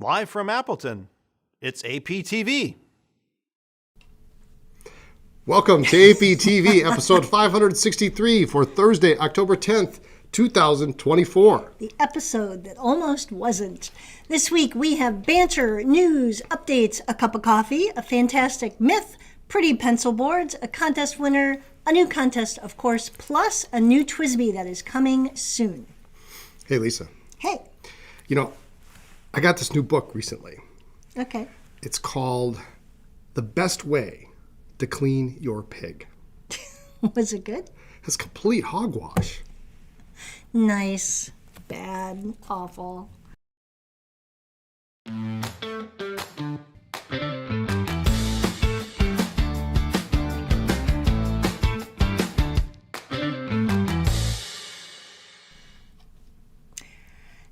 Live from Appleton, it's APTV. Welcome to APTV, episode 563 for Thursday, October 10th, 2024. The episode that almost wasn't. This week we have banter, news, updates, a cup of coffee, a fantastic myth, pretty pencil boards, a contest winner, a new contest, of course, plus a new TWSBI that is coming soon. Hey, Lisa. Hey. You know, I got this new book recently. Okay. It's called The Best Way to Clean Your Pig. Was it good? It's complete hogwash. Nice, bad, awful.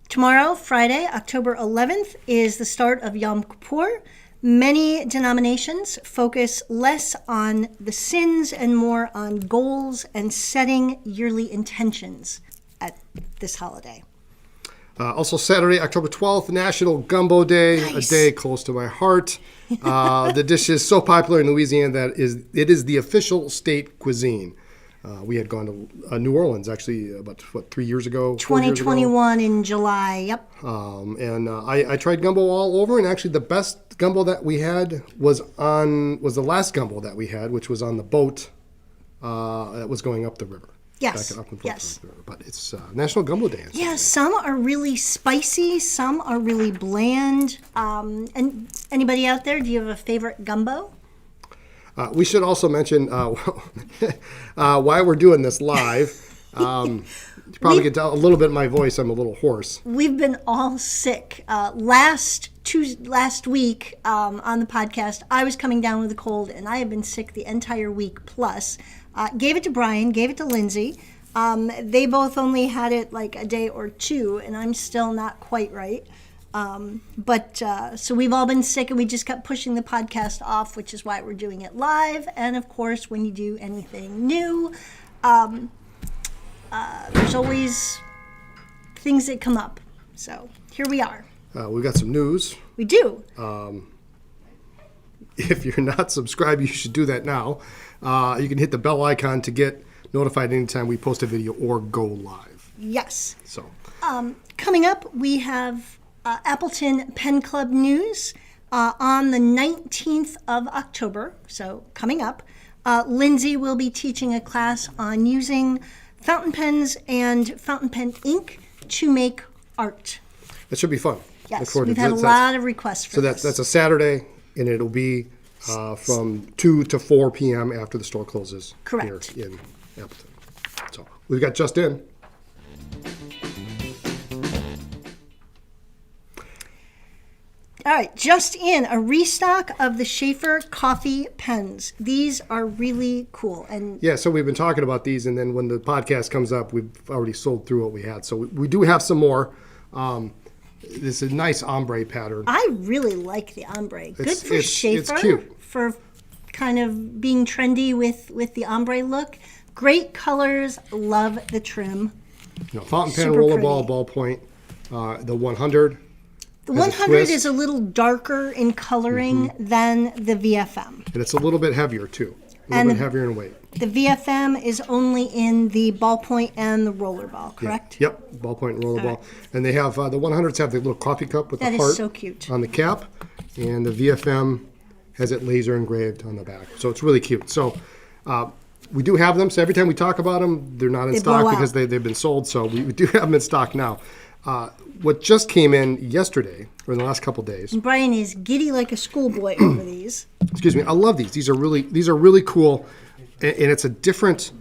Tomorrow, Friday, October 11th, is the start of Yom Kippur. Many denominations focus less on the sins and more on goals and setting yearly intentions at this holiday. Also Saturday, October 12th, National Gumbo Day, Nice. A day close to my heart. The dish is so popular in Louisiana that it is the official state cuisine. We had gone to New Orleans, actually, about, 3 years ago? 2021 in July, yep. And I tried gumbo all over, and actually the best gumbo that we had was the last gumbo that we had, which was on the boat that was going up the river. Yes, Back up and yes. the river. But it's National Gumbo Day. Yeah, some are really spicy, some are really bland. And anybody out there, do you have a favorite gumbo? We should also mention why we're doing this live. You probably can tell a little bit in my voice. I'm a little hoarse. We've been all sick. Last week on the podcast, I was coming down with a cold, and I have been sick the entire week plus. Gave it to Brian, gave it to Lindsay. They both only had it like a day or two, and I'm still not quite right. So we've all been sick, and we just kept pushing the podcast off, which is why we're doing it live. And of course, when you do anything new, there's always things that come up. So here we are. We've got some news. We do. If you're not subscribed, you should do that now. You can hit the bell icon to get notified anytime we post a video or go live. Yes. So, Coming up, we have Appleton Pen Club news on the 19th of October. So coming up, Lindsay will be teaching a class on using fountain pens and fountain pen ink to make art. that should be fun. Yes, we've had a lot of requests for this. So that's a Saturday, and it'll be from 2 to 4 p.m. after the store closes. Correct. Here in Appleton. So we've got just in. All right, just in, a restock of the Schaefer coffee pens. These are really cool. And Yeah, so we've been talking about these, and then when the podcast comes up, we've already sold through what we had. So we do have some more. This is a nice ombre pattern. I really like the ombre. Good for it's Schaefer. cute. For kind of being trendy with the ombre look. Great colors. Love the trim. Fountain pen, Super rollerball, pretty. ballpoint, the 100. The has a 100 twist. is a little darker in coloring than the VFM. And it's a little bit heavier, too. A little And bit heavier in weight. The VFM is only in the ballpoint and the rollerball, correct? Yep, ballpoint and rollerball. right. And they have, the 100s have the little coffee cup with That the is heart so cute. on the cap. And the VFM has it laser engraved on the back. So it's really cute. So we do have them. So every time we talk about them, they're not in They stock blow out. because they've been sold. So we do have them in stock now. What just came in yesterday, or in the last couple days, And Brian is giddy like a schoolboy over these. excuse me, I love these. These are really cool, and it's a different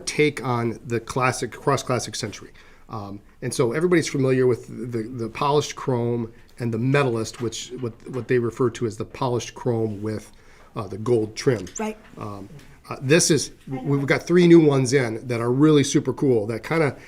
take on the classic cross-classic century. And so everybody's familiar with the polished chrome and the metallist, which what they refer to as the polished chrome with the gold trim. Right. We've got 3 new ones in that are really super cool. That kind of,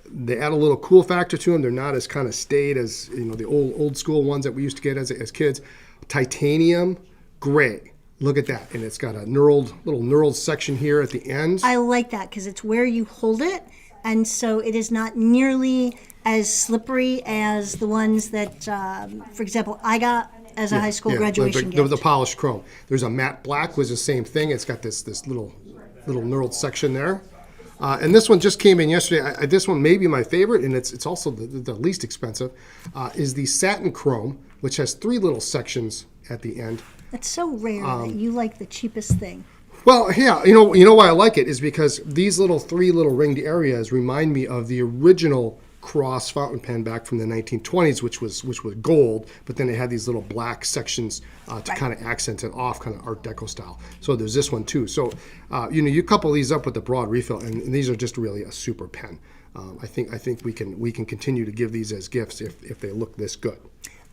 they add a little cool factor to them. They're not as kind of staid as the old school ones that we used to get as kids. Titanium gray. Look at that, and it's got a little knurled section here at the end. I like that because it's where you hold it and so it is not nearly as slippery as the ones that, for example, I got as a high school graduation gift. The polished chrome. There's a matte black, was the same thing. It's got this little knurled section there. And this one just came in yesterday. This one may be my favorite, and it's also the least expensive, is the satin chrome, which has 3 little sections at the end. It's so rare that you like the cheapest thing. Well, yeah, you know why I like it is because these 3 little ringed areas remind me of the original cross fountain pen back from the 1920s, which was gold, but then it had these little black sections to kind of accent it off, kind of Art Deco style. So there's this one too. So you couple these up with the broad refill, and these are just really a super pen. I think we can continue to give these as gifts if they look this good.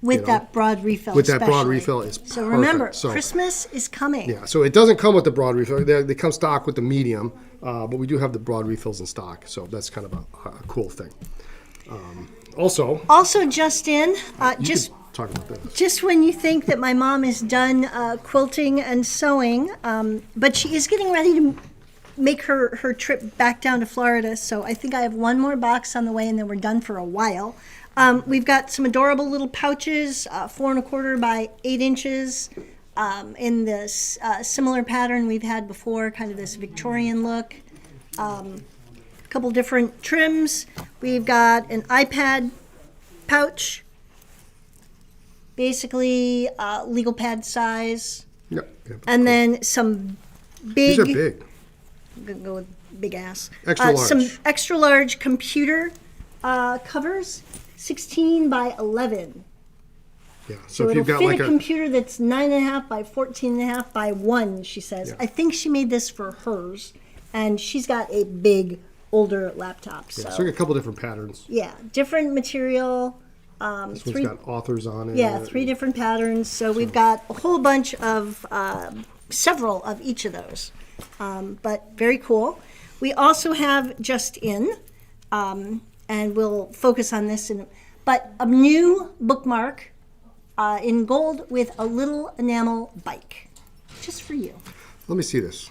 With that broad refill, with that broad refill is so perfect. remember, Christmas is coming. Yeah, so it doesn't come with the broad refill. They come stock with the medium, but we do have the broad refills in stock. So that's kind of a cool thing. Also, just in, talk about this. Just when you think that my mom is done quilting and sewing, but she is getting ready to make her trip back down to Florida. So I think I have one more box on the way, and then we're done for a while. We've got some adorable little pouches, 4 1/4 by 8 inches, in this similar pattern we've had before, kind of this Victorian look. Couple different trims. We've got an iPad pouch, basically legal pad size. Yep. And then some big. These are big. I'm gonna go with big ass. Extra large. Some extra large computer covers, 16 by 11. Yeah. So if you've it'll got fit like a computer that's 9.5 by 14.5 by 1, she says. Yeah. I think she made this for hers, and she's got a big, older laptop. So, so we got a couple different patterns. yeah, different material. This one's got authors on it. Yeah, 3 different patterns. So we've got a whole bunch of, several of each of those. But very cool. We also have just in, and we'll focus on this, but a new bookmark in gold with a little enamel bike, just for you. Let me see this.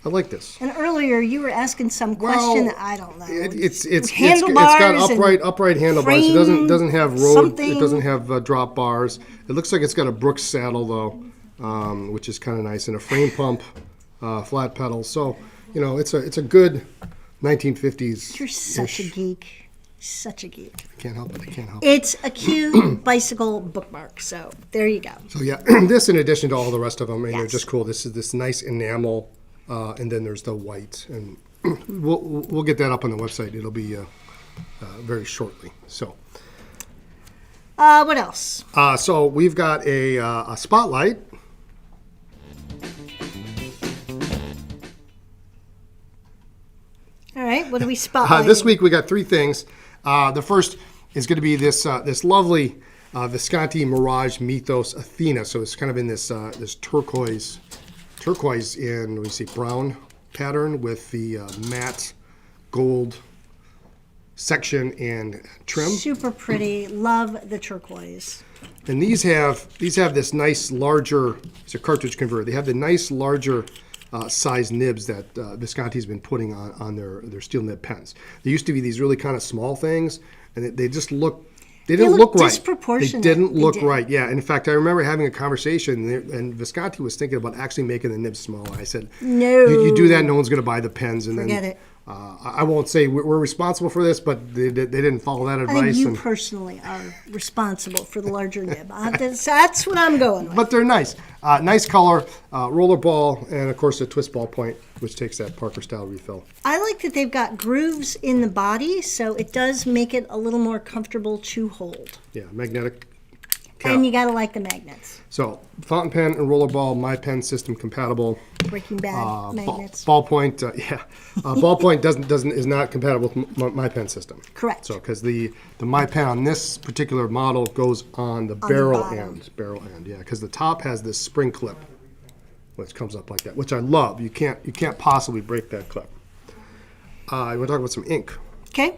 I like this. And earlier you were asking some question that I don't know. It's handlebars got upright handlebars. It doesn't have road. something. It doesn't have drop bars. It looks like it's got a Brooks saddle though, which is kind of nice, and a frame pump, flat pedal. So it's a good 1950s. You're such a geek. Such a geek. I can't help it. It's a cute bicycle bookmark. So there you go. So yeah, this in addition to all the rest of them, and they're Yes. just cool. This is this nice enamel, and then there's the white, and we'll get that up on the website. It'll be very shortly. So. What else? So we've got a spotlight. All right. What do we spotlight? This week we got 3 things. The first is going to be this lovely Visconti Mirage Mythos Athena. So it's kind of in this turquoise in, let me see, brown pattern with the matte gold section and trim. Super pretty. Love the turquoise. And these have this nice larger, it's a cartridge converter. They have the nice larger size nibs that Visconti's been putting on their steel nib pens. There used to be these really kind of small things, and they just didn't look right. Disproportionate. They didn't look did. right. Yeah. In fact, I remember having a conversation, and Visconti was thinking about actually making the nibs smaller. I said, No. You do that, no one's going to buy the pens. And Forget then, it. I won't say we're responsible for this, but they didn't follow that I think advice. you personally are responsible for the larger nib. That's what I'm going with. But they're nice. Nice color, roller ball, and of course a twist ball point, which takes that Parker style refill. I like that they've got grooves in the body, so it does make it a little more comfortable to hold. Yeah, magnetic cap. And you gotta like the magnets. So fountain pen and roller ball, my pen system compatible. Breaking Bad magnets. Ballpoint, ballpoint is not compatible with my pen system. Correct. So because the my pen on this particular model goes on the barrel bottom. end, yeah, because the top has this spring clip, which comes up like that, which I love. You can't possibly break that clip. You want to talk about some ink? Okay.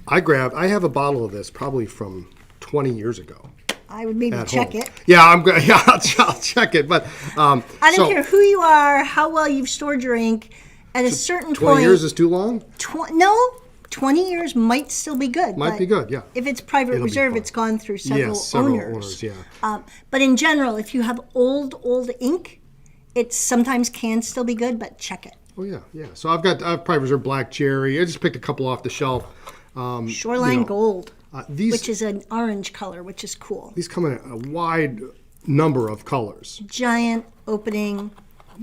I have a bottle of this probably from 20 years ago. I would maybe at check home. it. Yeah, I'll check it. But I don't care who you are, how well you've stored your ink. At a certain 20 point, years is too long? no, 20 years might still be good. Might but be good, yeah. If it's private It'll be reserve, fine. it's gone through several Yes, several owners. owners, yeah. But in general, if you have old ink, it sometimes can still be good, but check it. Oh, yeah, yeah. So I have private reserve black cherry. I just picked a couple off the shelf. Shoreline Gold, These which is an orange color, which is cool. these come in a wide number of colors. Giant opening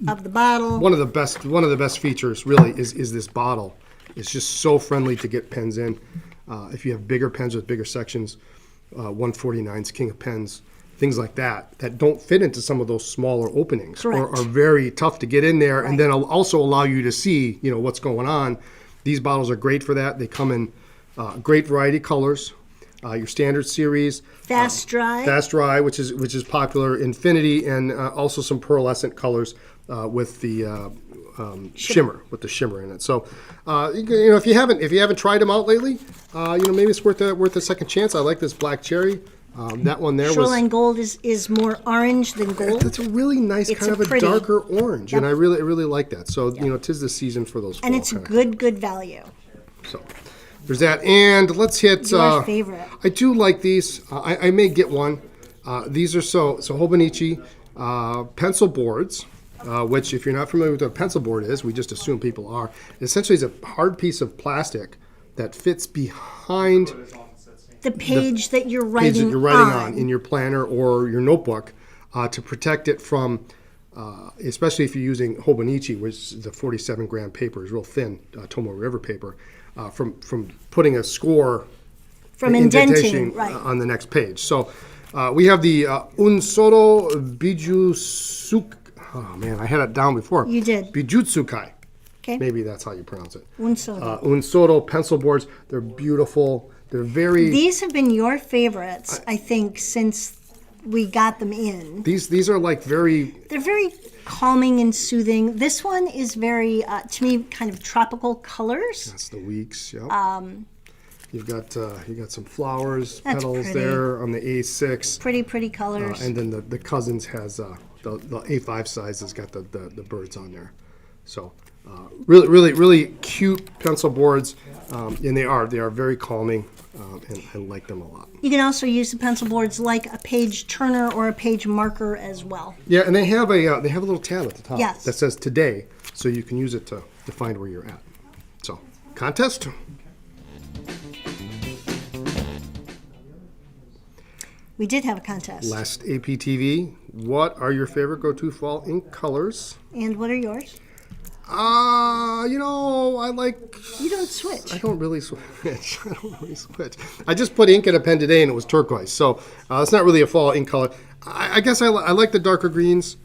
of the bottle. One of the best features really is this bottle. It's just so friendly to get pens in. If you have bigger pens with bigger sections, 149's King of Pens, things like that don't fit into some of those smaller openings or Correct. are very tough to get in there, and then also allow you to see what's going on. These bottles are great for that. They come in great variety of colors. Your standard series, Fast dry. which is popular, Infinity, and also some pearlescent colors with the shimmer in it. So, if you haven't tried them out lately, maybe it's worth a second chance. I like this black cherry. That one there Shoreline Gold is more orange than gold. It's a really nice It's kind of a pretty- darker orange, and I really like that. So, 'tis the season for those. And fall it's kind of- good value. So, there's that, and let's hit. Your favorite. I do like these. I may get one. These are so Hobonichi pencil boards, which, if you're not familiar with what a pencil board is, we just assume people are. Essentially, it's a hard piece of plastic that fits behind The page that you're page writing, that you're writing on in your planner or your notebook to protect it from, especially if you're using Hobonichi, which is the 47-gram paper, is real thin, Tomo River paper, from putting a score from indentation indenting, right? on the next page. So we have the Unsoro Bijutsukai. Oh man, I had it down before. You did. Bijutsukai. Okay. Maybe that's how you pronounce it. Unsoro. Unsoro pencil boards. They're beautiful. They're very. These have been your favorites, I think, since we got them in. These are like very. They're very calming and soothing. This one is very, to me, kind of tropical colors. That's the weeks. Yep. You've got some flowers, That's petals pretty. there on the A6. Pretty colors. And then the Cousins has the A5 size has got the birds on there. So really cute pencil boards, and they are very calming, and I like them a lot. You can also use the pencil boards like a page turner or a page marker as well. Yeah, and they have a little tab at the top Yes. that says today, so you can use it to find where you're at. So contest. We did have a contest. Last APTV. What are your favorite go-to fall ink colors? And what are yours? I like. You don't switch. I don't really switch. I just put ink in a pen today and it was turquoise. So it's not really a fall ink color. I guess I like the darker greens,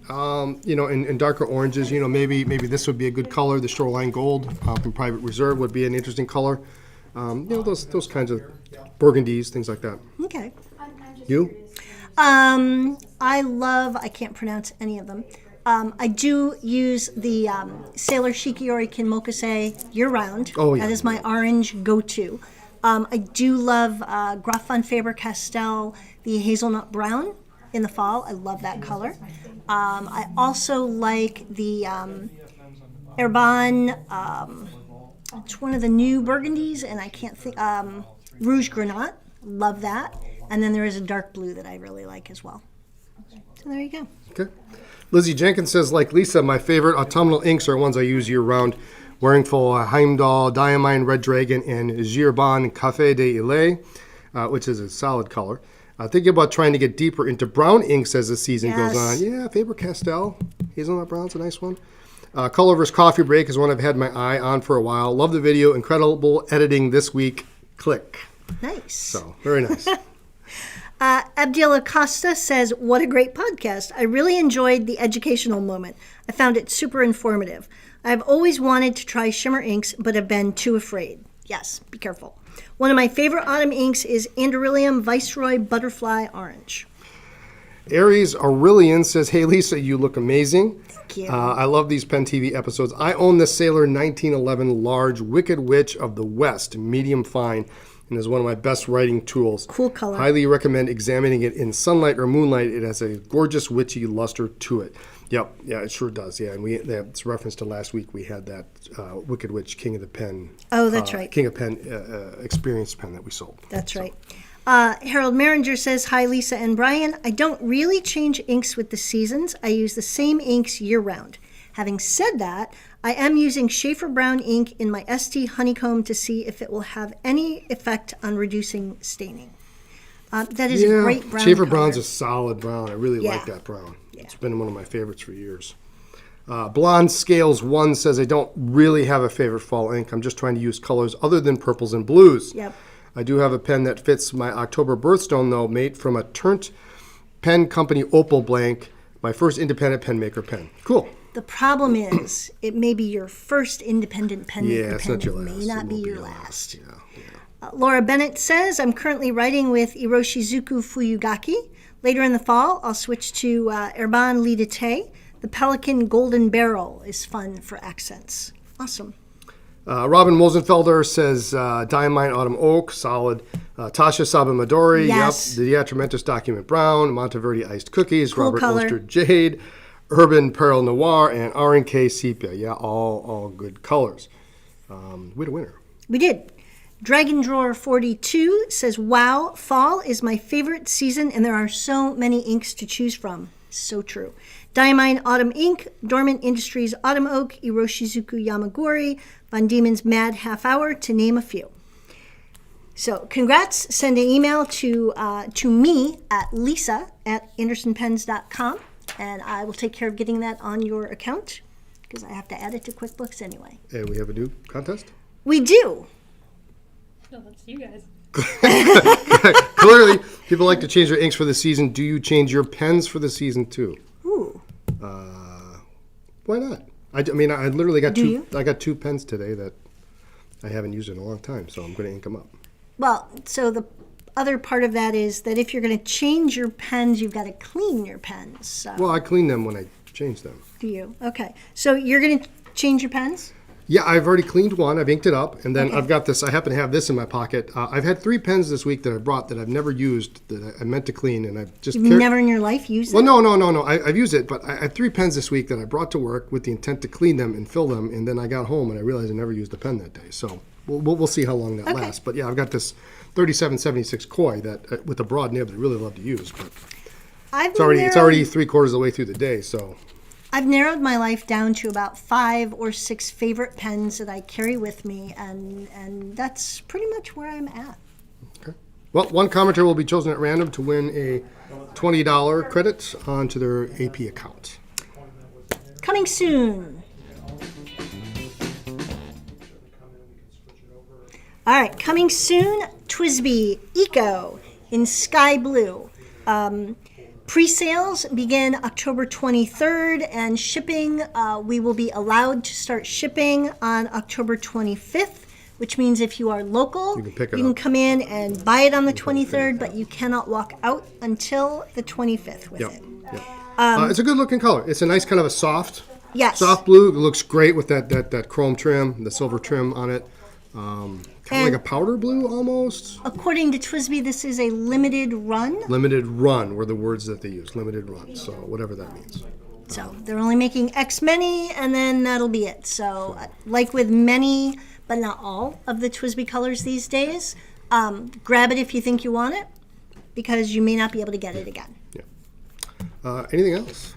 and darker oranges. Maybe this would be a good color. The Shoreline Gold from Private Reserve would be an interesting color. Those kinds of burgundies, things like that. Okay. You? I can't pronounce any of them. I do use the Sailor Shikiori Kinmokase year-round. Oh, yeah. That is my orange go-to. I do love Graf von Faber-Castell, the hazelnut brown in the fall. I love that color. I also like the Herbin, it's one of the new burgundies, and I can't think, Rouge Granat. Love that. And then there is a dark blue that I really like as well. So there you go. Okay. Lizzie Jenkins says, like Lisa, my favorite autumnal inks are ones I use year-round. Waringful, Heimdall, Diamine, Red Dragon, and Girbon Café de Ile, which is a solid color. Thinking about trying to get deeper into brown inks as the season goes on. Yeah, Faber-Castell. Hazelnut Brown's a nice one. Colorverse Coffee Break is one I've had my eye on for a while. Love the video. Incredible editing this week. Click. Nice. So, very nice. Abdiel Acosta says, what a great podcast. I really enjoyed the educational moment. I found it super informative. I've always wanted to try shimmer inks, but have been too afraid. Yes, be careful. One of my favorite autumn inks is Anderillium Viceroy Butterfly Orange. Aries Aurelian says, hey, Lisa, you look amazing. Thank you. I love these Pen TV episodes. I own the Sailor 1911 Large Wicked Witch of the West, medium fine. and is one of my best writing tools. Cool color. Highly recommend examining it in sunlight or moonlight. It has a gorgeous, witchy luster to it. Yep, yeah, it sure does. Yeah, and it's reference to last week. We had that Wicked Witch King of the Pen. Oh, that's right. King of Pen Experience pen that we sold. That's right. Harold Maringer says, hi, Lisa and Brian. I don't really change inks with the seasons. I use the same inks year-round. Having said that, I am using Schaefer Brown ink in my ST Honeycomb to see if it will have any effect on reducing staining. That is a great brown Schaefer color. Brown's a solid brown. I really like that brown. Yeah. It's been one of my favorites for years. Blonde Scales 1 says, I don't really have a favorite fall ink. I'm just trying to use colors other than purples and blues. Yep. I do have a pen that fits my October birthstone, though, made from a Turnt Pen Company Opal Blank, my first independent pen maker pen. Cool. The problem is, it may be your first independent pen maker it's pen. not your It last. may It not won't be your last. Yeah. Laura Bennett says, I'm currently writing with Iroshizuku Fuyugaki. Later in the fall, I'll switch to Erban Lidate. The Pelican Golden Barrel is fun for accents. Awesome. Robin Mosenfelder says, Diamine Autumn Oak, solid. Tasha Sabamadori, Yes. yep. The Diatramentus Document Brown, Monteverde Iced Cookies, Cool Robert color. Ulster Jade, Urban Pearl Noir, and R&K Sepia. Yeah, all good colors. We had a winner. We did. Dragon Drawer 42 says, wow, fall is my favorite season and there are so many inks to choose from. So true. Diamine Autumn Ink, Dormant Industries Autumn Oak, Iroshizuku Yamaguri, Von Diemen's Mad Half Hour, to name a few. So congrats. Send an email to me at lisa@andersonpens.com, and I will take care of getting that on your account because I have to add it to QuickBooks anyway. And we have a new contest? We do. No, that's you guys. Clearly, people like to change their inks for the season. Do you change your pens for the season too? Ooh. Why not? I mean, I literally got Do two. you? I got 2 pens today that I haven't used in a long time, so I'm going to ink them up. Well, so the other part of that is that if you're going to change your pens, you've got to clean your pens. So. Well, I clean them when I change them. Do you? Okay. So you're going to change your pens? Yeah, I've already cleaned one. I've inked it up, and then Okay. I've got this. I happen to have this in my pocket. I've had 3 pens this week that I brought that I've never used that I meant to clean, and I've just You've never in your life used Well, them? no. I've used it, but I have 3 pens this week that I brought to work with the intent to clean them and fill them, and then I got home and I realized I never used a pen that day. So we'll see how long that Okay. lasts. But yeah, I've got this 3776 Koi that with a broad nib that I really love to use, but it's already 3/4 of the way through the day. So I've narrowed my life down to about 5 or 6 favorite pens that I carry with me, and that's pretty much where I'm at. okay. Well, one commenter will be chosen at random to win a $20 credit onto their AP account. Coming soon. All right, coming soon, TWSBI Eco in sky blue. Pre-sales begin October 23rd, and shipping, we will be allowed to start shipping on October 25th, which means if you are local, You can pick it you can up. come in and buy it on the 23rd, but you cannot walk out until the 25th with Yep. it. It's a good looking color. It's a nice kind of a soft Yes. blue. It looks great with that chrome trim, the silver trim on it. Kind of like a powder blue almost. According to TWSBI, this is a limited run. Limited run were the words that they use. Limited run. So whatever that means. So they're only making X many, and then that'll be it. So, like with many, but not all, of the TWSBI colors these days, grab it if you think you want it, because you may not be able to get it again. Anything else?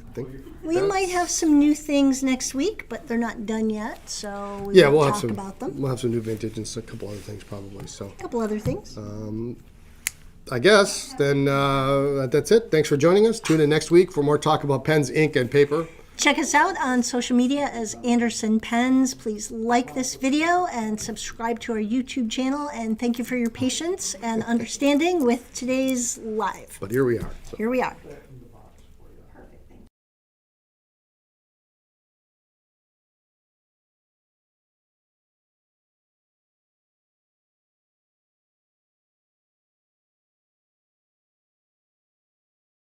I think We that's- might have some new things next week, but they're not done yet, so we Yeah, will we'll have talk some. about them. We'll have some new vintage and a couple other things probably. So A couple other things. I guess then that's it. Thanks for joining us. Tune in next week for more talk about pens, ink, and paper. Check us out on social media as Anderson Pens. Please like this video and subscribe to our YouTube channel. And thank you for your patience and understanding with today's live. But here we are. So. Here we are.